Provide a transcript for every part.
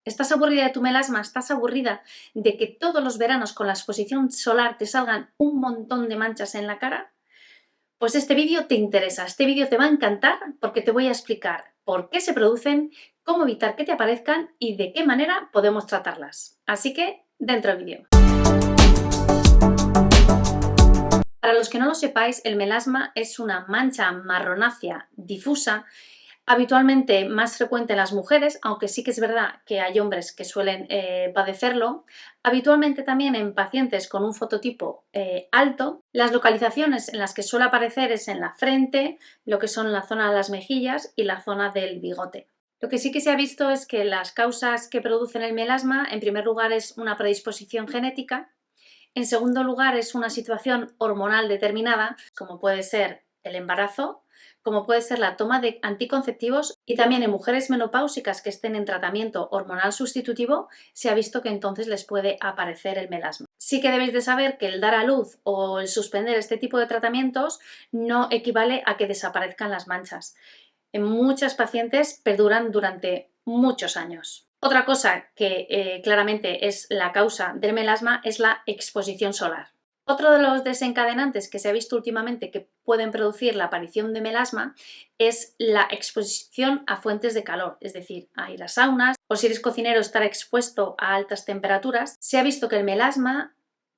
¿Estás aburrida de tu melasma? ¿Estás aburrida de que todos los veranos con la exposición solar te salgan un montón de manchas en la cara? Pues este vídeo te interesa, este vídeo te va a encantar porque te voy a explicar por qué se producen, cómo evitar que te aparezcan y de qué manera podemos tratarlas. Así que, dentro del vídeo. Para los que no lo sepáis, el melasma es una mancha marronácea difusa, habitualmente más frecuente en las mujeres, aunque sí que es verdad que hay hombres que suelen padecerlo. Habitualmente también en pacientes con un fototipo alto. Las localizaciones en las que suele aparecer es en la frente, lo que son la zona de las mejillas y la zona del bigote. Lo que sí que se ha visto es que las causas que producen el melasma, en primer lugar, es una predisposición genética. En segundo lugar, es una situación hormonal determinada, como puede ser el embarazo, como puede ser la toma de anticonceptivos, y también en mujeres menopáusicas que estén en tratamiento hormonal sustitutivo se ha visto que entonces les puede aparecer el melasma. Sí que debéis de saber que el dar a luz o el suspender este tipo de tratamientos no equivale a que desaparezcan las manchas. En muchas pacientes perduran durante muchos años. Otra cosa que claramente es la causa del melasma es la exposición solar. Otro de los desencadenantes que se ha visto últimamente que pueden producir la aparición de melasma es la exposición a fuentes de calor, es decir, a ir a saunas o si eres cocinero estar expuesto a altas temperaturas. Se ha visto que el melasma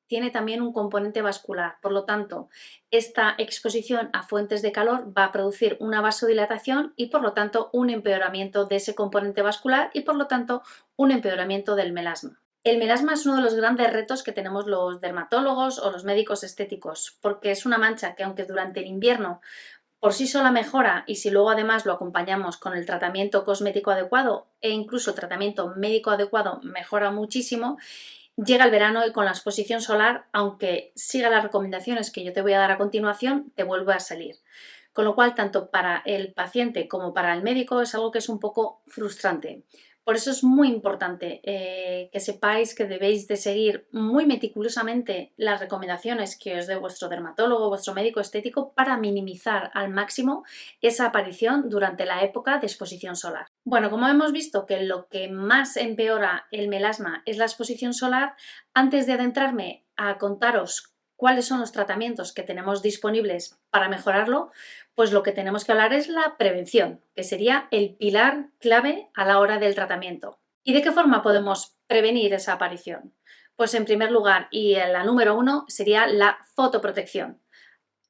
tiene también un componente vascular, por lo tanto, esta exposición a fuentes de calor va a producir una vasodilatación y por lo tanto un empeoramiento de ese componente vascular y por lo tanto un empeoramiento del melasma. El melasma es uno de los grandes retos que tenemos los dermatólogos o los médicos estéticos, porque es una mancha que aunque durante el invierno por sí sola mejora y si luego además lo acompañamos con el tratamiento cosmético adecuado e incluso el tratamiento médico adecuado mejora muchísimo, llega el verano y con la exposición solar, aunque siga las recomendaciones que yo te voy a dar a continuación, te vuelve a salir. Con lo cual, tanto para el paciente como para el médico es algo que es un poco frustrante. Por eso es muy importante que sepáis que debéis de seguir muy meticulosamente las recomendaciones que os dé vuestro dermatólogo, vuestro médico estético para minimizar al máximo esa aparición durante la época de exposición solar. Bueno, como hemos visto que lo que más empeora el melasma es la exposición solar, antes de adentrarme a contaros cuáles son los tratamientos que tenemos disponibles para mejorarlo, pues lo que tenemos que hablar es la prevención, que sería el pilar clave a la hora del tratamiento. ¿Y de qué forma podemos prevenir esa aparición? Pues en primer lugar, y la número uno, sería la fotoprotección.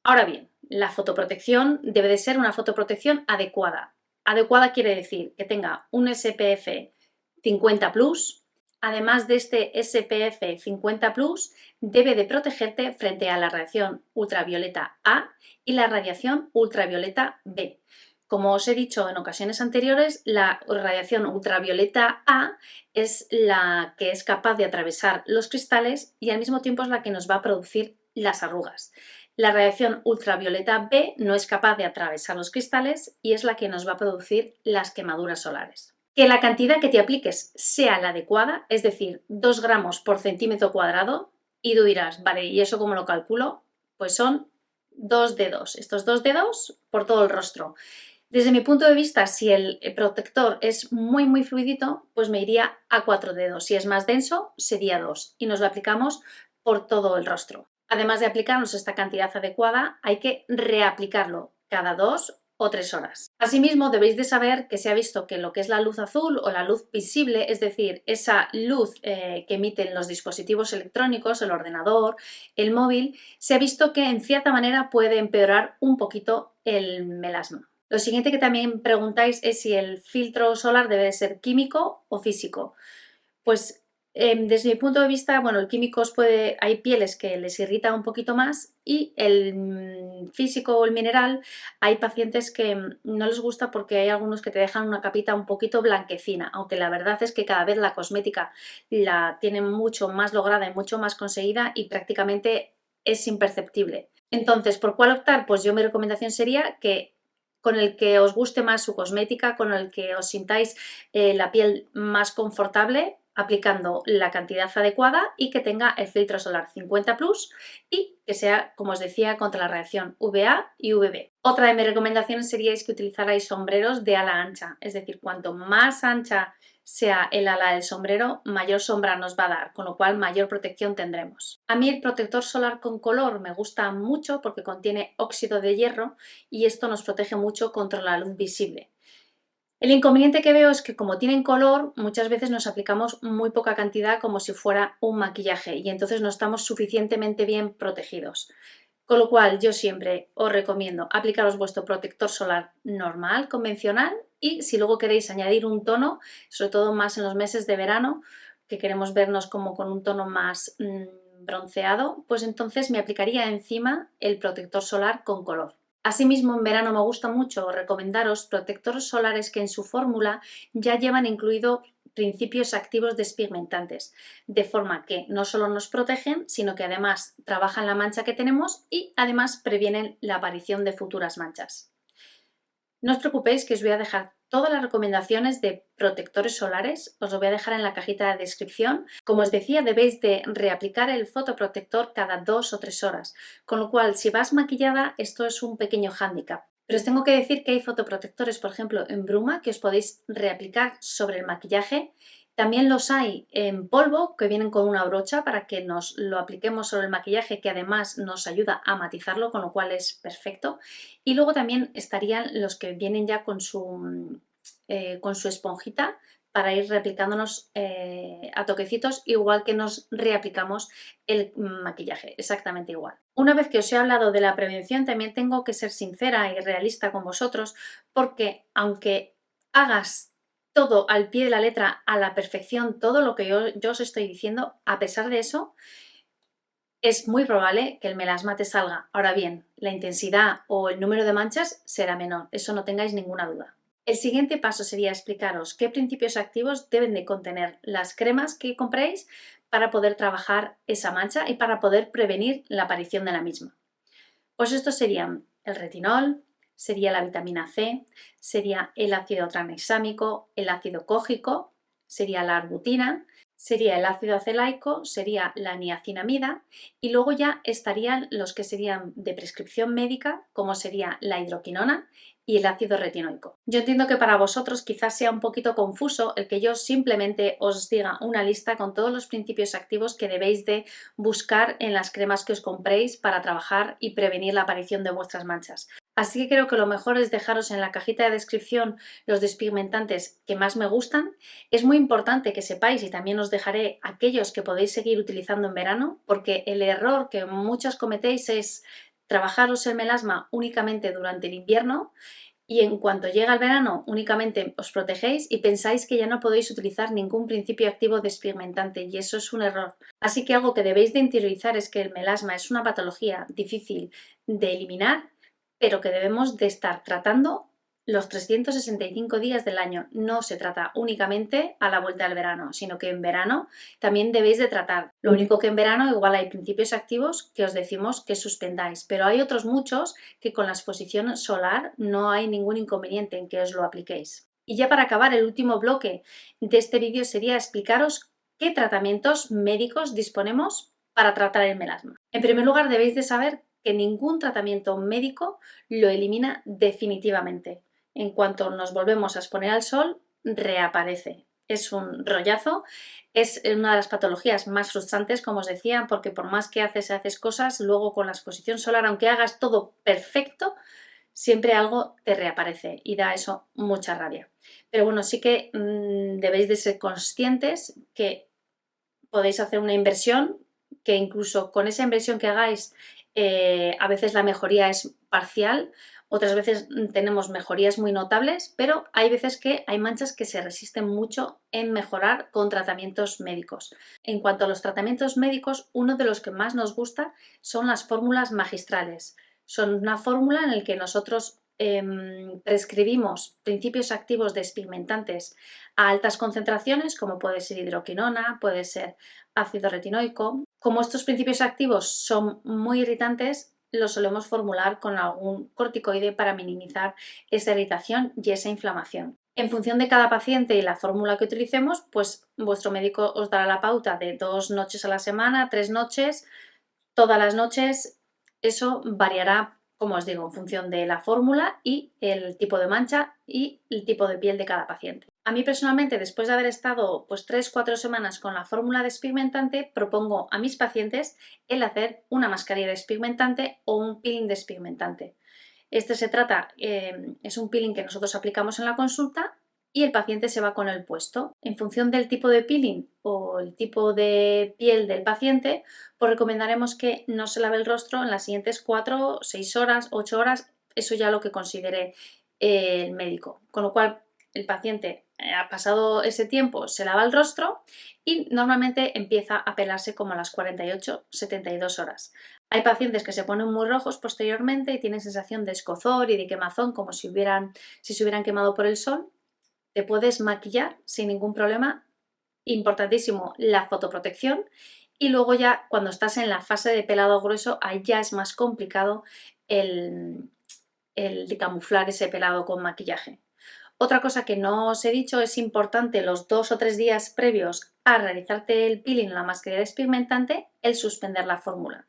Ahora bien, la fotoprotección debe de ser una fotoprotección adecuada. Adecuada quiere decir que tenga un SPF 50+, además de este SPF 50+, debe de protegerte frente a la radiación ultravioleta A y la radiación ultravioleta B. Como os he dicho en ocasiones anteriores, la radiación ultravioleta A es la que es capaz de atravesar los cristales y al mismo tiempo es la que nos va a producir las arrugas. La radiación ultravioleta B no es capaz de atravesar los cristales y es la que nos va a producir las quemaduras solares. Que la cantidad que te apliques sea la adecuada, es decir, 2 gramos por centímetro cuadrado, y tú dirás, vale, ¿y eso cómo lo calculo? Pues son 2 dedos, estos 2 dedos por todo el rostro. Desde mi punto de vista, si el protector es muy fluidito, pues me iría a 4 dedos. Si es más denso, sería 2 y nos lo aplicamos por todo el rostro. Además de aplicarnos esta cantidad adecuada, hay que reaplicarlo cada 2 o 3 horas. Asimismo, debéis de saber que se ha visto que lo que es la luz azul o la luz visible, es decir, esa luz que emiten los dispositivos electrónicos, el ordenador, el móvil, se ha visto que en cierta manera puede empeorar un poquito el melasma. Lo siguiente que también preguntáis es si el filtro solar debe de ser químico o físico. Pues desde mi punto de vista, bueno, el químico hay pieles que les irrita un poquito más y el físico o el mineral, hay pacientes que no les gusta porque hay algunos que te dejan una capita un poquito blanquecina, aunque la verdad es que cada vez la cosmética la tienen mucho más lograda y mucho más conseguida y prácticamente es imperceptible. Entonces, ¿por cuál optar? Pues yo mi recomendación sería que con el que os guste más su cosmética, con el que os sintáis la piel más confortable, aplicando la cantidad adecuada y que tenga el filtro solar 50 plus y que sea, como os decía, contra la radiación UVA y UVB. Otra de mis recomendaciones sería que utilizarais sombreros de ala ancha, es decir, cuanto más ancha sea el ala del sombrero, mayor sombra nos va a dar, con lo cual mayor protección tendremos. A mí el protector solar con color me gusta mucho porque contiene óxido de hierro y esto nos protege mucho contra la luz visible. El inconveniente que veo es que como tienen color, muchas veces nos aplicamos muy poca cantidad como si fuera un maquillaje y entonces no estamos suficientemente bien protegidos. Con lo cual yo siempre os recomiendo aplicaros vuestro protector solar normal, convencional, y si luego queréis añadir un tono, sobre todo más en los meses de verano, que queremos vernos como con un tono más bronceado, pues entonces me aplicaría encima el protector solar con color. Asimismo, en verano me gusta mucho recomendaros protectores solares que en su fórmula ya llevan incluido principios activos despigmentantes, de forma que no solo nos protegen, sino que además trabajan la mancha que tenemos y además previenen la aparición de futuras manchas. No os preocupéis que os voy a dejar todas las recomendaciones de protectores solares, os lo voy a dejar en la cajita de descripción. Como os decía, debéis de reaplicar el fotoprotector cada 2 o 3 horas, con lo cual si vas maquillada esto es un pequeño hándicap. Pero os tengo que decir que hay fotoprotectores, por ejemplo, en bruma, que os podéis reaplicar sobre el maquillaje. También los hay en polvo, que vienen con una brocha para que nos lo apliquemos sobre el maquillaje, que además nos ayuda a matizarlo, con lo cual es perfecto. Y luego también estarían los que vienen ya con su esponjita para ir reaplicándonos a toquecitos, igual que nos reaplicamos el maquillaje, exactamente igual. Una vez que os he hablado de la prevención, también tengo que ser sincera y realista con vosotros, porque aunque hagas todo al pie de la letra, a la perfección, todo lo que yo os estoy diciendo, a pesar de eso, es muy probable que el melasma te salga. Ahora bien, la intensidad o el número de manchas será menor, eso no tengáis ninguna duda. El siguiente paso sería explicaros qué principios activos deben de contener las cremas que compréis para poder trabajar esa mancha y para poder prevenir la aparición de la misma. Pues estos serían el retinol, sería la vitamina C, sería el ácido tranexámico, el ácido cógico, sería la arbutina, sería el ácido acelaico, sería la niacinamida y luego ya estarían los que serían de prescripción médica, como sería la hidroquinona y el ácido retinoico. Yo entiendo que para vosotros quizás sea un poquito confuso el que yo simplemente os diga una lista con todos los principios activos que debéis de buscar en las cremas que os compréis para trabajar y prevenir la aparición de vuestras manchas. Así que creo que lo mejor es dejaros en la cajita de descripción los despigmentantes que más me gustan. Es muy importante que sepáis, y también os dejaré aquellos que podéis seguir utilizando en verano, porque el error que muchos cometéis es trabajaros el melasma únicamente durante el invierno y en cuanto llega el verano únicamente os protegéis y pensáis que ya no podéis utilizar ningún principio activo despigmentante y eso es un error. Así que algo que debéis de interiorizar es que el melasma es una patología difícil de eliminar, pero que debemos de estar tratando los 365 días del año. No se trata únicamente a la vuelta del verano, sino que en verano también debéis de tratar. Lo único que en verano igual hay principios activos que os decimos que suspendáis, pero hay otros muchos que con la exposición solar no hay ningún inconveniente en que os lo apliquéis. Y ya para acabar, el último bloque de este vídeo sería explicaros qué tratamientos médicos disponemos para tratar el melasma. En primer lugar, debéis de saber que ningún tratamiento médico lo elimina definitivamente. En cuanto nos volvemos a exponer al sol, reaparece. Es un rollazo, es una de las patologías más frustrantes, como os decía, porque por más que haces cosas, luego con la exposición solar, aunque hagas todo perfecto, siempre algo te reaparece y da eso mucha rabia. Pero bueno, sí que debéis de ser conscientes que podéis hacer una inversión, que incluso con esa inversión que hagáis, a veces la mejoría es parcial, otras veces tenemos mejorías muy notables, pero hay veces que hay manchas que se resisten mucho en mejorar con tratamientos médicos. En cuanto a los tratamientos médicos, uno de los que más nos gusta son las fórmulas magistrales. Son una fórmula en la que nosotros prescribimos principios activos despigmentantes a altas concentraciones, como puede ser hidroquinona, puede ser ácido retinoico. Como estos principios activos son muy irritantes, los solemos formular con algún corticoide para minimizar esa irritación y esa inflamación. En función de cada paciente y la fórmula que utilicemos, pues vuestro médico os dará la pauta de 2 noches a la semana, 3 noches, todas las noches. Eso variará, como os digo, en función de la fórmula y el tipo de mancha y el tipo de piel de cada paciente. A mí personalmente, después de haber estado pues 3-4 semanas con la fórmula despigmentante, propongo a mis pacientes el hacer una mascarilla despigmentante o un peeling despigmentante. Este se trata, es un peeling que nosotros aplicamos en la consulta y el paciente se va con el puesto. En función del tipo de peeling o el tipo de piel del paciente, pues recomendaremos que no se lave el rostro en las siguientes 4, 6 horas, 8 horas, eso ya lo que considere el médico. Con lo cual, el paciente ha pasado ese tiempo, se lava el rostro y normalmente empieza a pelarse como a las 48, 72 horas. Hay pacientes que se ponen muy rojos posteriormente y tienen sensación de escozor y de quemazón como si se hubieran quemado por el sol. Te puedes maquillar sin ningún problema. Importantísimo la fotoprotección. Y luego ya cuando estás en la fase de pelado grueso, ahí ya es más complicado el de camuflar ese pelado con maquillaje. Otra cosa que no os he dicho, es importante los 2 o 3 días previos a realizarte el peeling o la mascarilla despigmentante, el suspender la fórmula.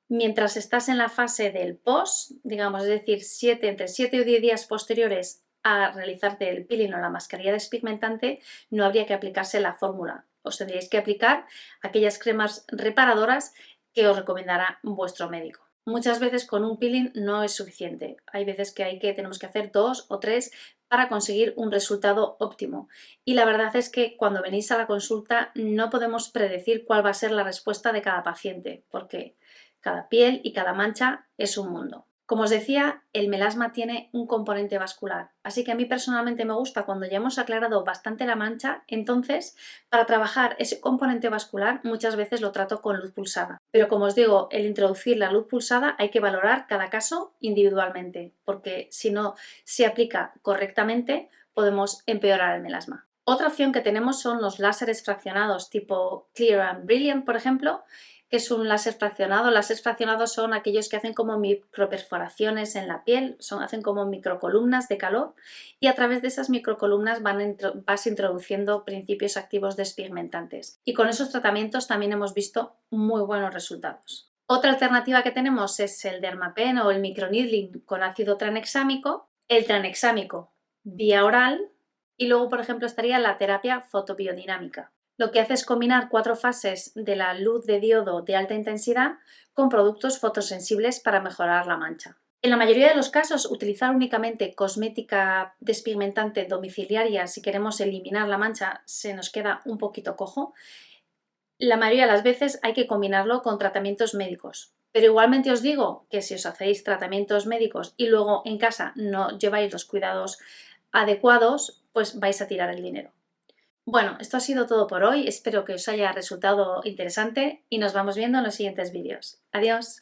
Mientras estás en la fase del post, digamos, es decir, entre 7 o 10 días posteriores a realizarte el peeling o la mascarilla despigmentante, no habría que aplicarse la fórmula. Os tendríais que aplicar aquellas cremas reparadoras que os recomendará vuestro médico. Muchas veces con un peeling no es suficiente. Hay veces que tenemos que hacer 2 o 3 para conseguir un resultado óptimo. Y la verdad es que cuando venís a la consulta no podemos predecir cuál va a ser la respuesta de cada paciente, porque cada piel y cada mancha es un mundo. Como os decía, el melasma tiene un componente vascular, así que a mí personalmente me gusta cuando ya hemos aclarado bastante la mancha, entonces para trabajar ese componente vascular muchas veces lo trato con luz pulsada. Pero como os digo, el introducir la luz pulsada hay que valorar cada caso individualmente, porque si no se aplica correctamente podemos empeorar el melasma. Otra opción que tenemos son los láseres fraccionados tipo Clear and Brilliant, por ejemplo, que es un láser fraccionado. Láseres fraccionados son aquellos que hacen como microperforaciones en la piel, hacen como microcolumnas de calor y a través de esas microcolumnas vas introduciendo principios activos despigmentantes. Y con esos tratamientos también hemos visto muy buenos resultados. Otra alternativa que tenemos es el Dermapen o el microneedling con ácido tranexámico, el tranexámico vía oral y luego, por ejemplo, estaría la terapia fotobiodinámica. Lo que hace es combinar 4 fases de la luz de diodo de alta intensidad con productos fotosensibles para mejorar la mancha. En la mayoría de los casos, utilizar únicamente cosmética despigmentante domiciliaria si queremos eliminar la mancha se nos queda un poquito cojo. La mayoría de las veces hay que combinarlo con tratamientos médicos. Pero igualmente os digo que si os hacéis tratamientos médicos y luego en casa no lleváis los cuidados adecuados, pues vais a tirar el dinero. Bueno, esto ha sido todo por hoy, espero que os haya resultado interesante y nos vamos viendo en los siguientes vídeos. Adiós.